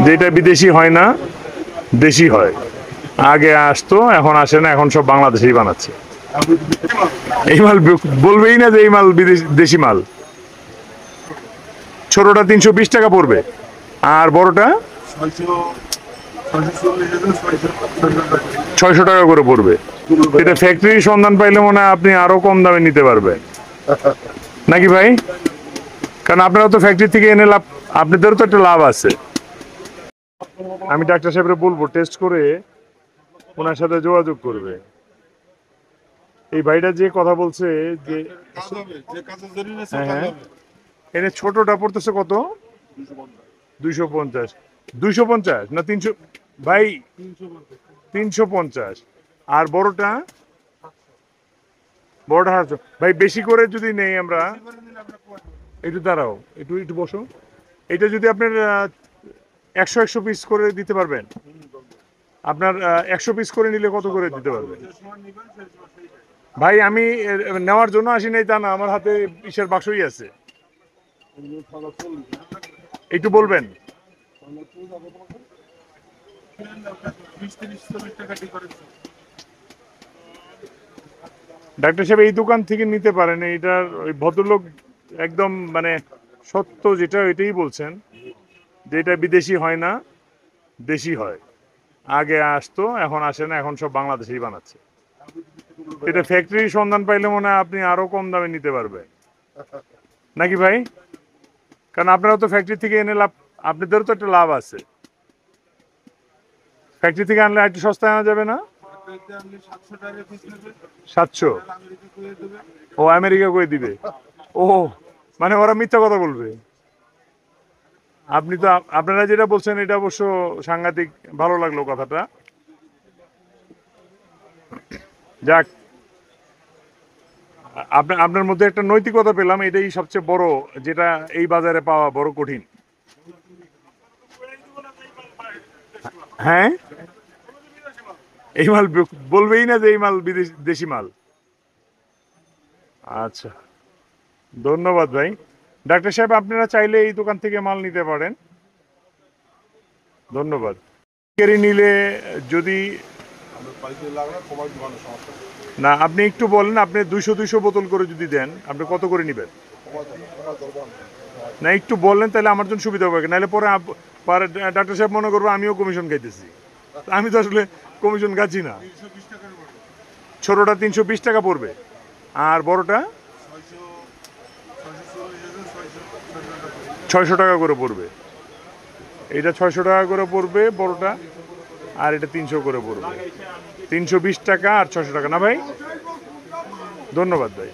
যেটা বিদেশি হয় না, দেশি হয়। আগে আসতো, এখন আসে না, এখন সব বাংলাদেশেই বানাচ্ছে। এই মাল বলবেই না যে এই মাল দেশি মাল। ছোটটা 320 টাকা পড়বে, আর বড়টা 600 টাকা করে পড়বে। এটা ফ্যাক্টরির সন্ধান পাইলে মনে হয় আপনি আরো কম দামে নিতে পারবেন, নাকি ভাই? কারণ আপনারা তো ফ্যাক্টরি থেকে এনে লাভ, আপনাদেরও তো একটা লাভ আছে। আমি ডাক্তার সাহেবরে বলবো টেস্ট করে ওনার সাথে যোগাযোগ করবে। এই ভাইটা যে কথা বলছে যে হ্যাঁ হ্যাঁ, এনে ছোটটা পড়তেছে কত? 250। 250 না 300 ভাই? 350। আর বড়টা? বড়টা ভাই বেশি করে যদি নেই আমরা, একটু দাঁড়াও, একটু একটু বসো। এটা যদি আপনার 100 পিস করে দিতে পারবেন? আপনার 100 পিস করে নিলে কত করে দিতে পারবেন? ভাই আমি নেওয়ার জন্য আসি নাই তা না, আমার হাতে ইসের বাক্সই আছে। একটু বলবেন? ডাক্তার সাহেব এই দোকান থেকে নিতে পারেন। এটার ওই ভদ্রলোক একদম মানে সত্য যেটা এটাই বলছেন, যে এটা বিদেশি হয় না, দেশি হয়। আগে আসতো, এখন আসে না, এখন সব বাংলাদেশেই বানাচ্ছে। এটা ফ্যাক্টরির সন্ধান পাইলে মনে হয় আপনি আরো কম দামে নিতে পারবেন, নাকি ভাই? কারণ আপনারা তো ফ্যাক্টরি থেকে এনে লাভ, আপনাদেরও তো একটা লাভ আছে। ফ্যাক্টরি থেকে আনলে একটু সস্তায় আনা যাবে না? 700? ও আমেরিকা করে দিবে? ও মানে ওরা মিথ্যা কথা বলবে। আপনি তো আপনারা যেটা বলছেন এটা অবশ্য সাংঘাতিক ভালো লাগলো কথাটা। যাক, আপনার মধ্যে একটা নৈতিকতা পেলাম, এটাই সবচেয়ে বড়, যেটা এই বাজারে পাওয়া বড় কঠিন। হ্যাঁ, এই মাল বলবেই না যে এই মাল দেশি মাল। আচ্ছা, ধন্যবাদ ভাই। ডাক্তার সাহেব আপনারা চাইলে এই দোকান থেকে মাল নিতে পারেন। ধন্যবাদ। কেরি নিলে যদি না, আপনি একটু বলেন, আপনি 200 বোতল করে যদি দেন, আপনি কত করে নেবেন? না একটু বললেন তাহলে আমার জন্য সুবিধা হবে, নাহলে পরে পরে ডাক্তার সাহেব মনে করবো আমিও কমিশন খাইতেছি। আমি তো আসলে কমিশন খাচ্ছি না। ছোটটা 320 টাকা পড়বে, আর বড়টা 600 টাকা করে পড়বে। এটা 600 টাকা করে পড়বে বড়টা, আর এটা 300 করে পড়বে। 320 টাকা আর 600 টাকা, না ভাই? ধন্যবাদ ভাই।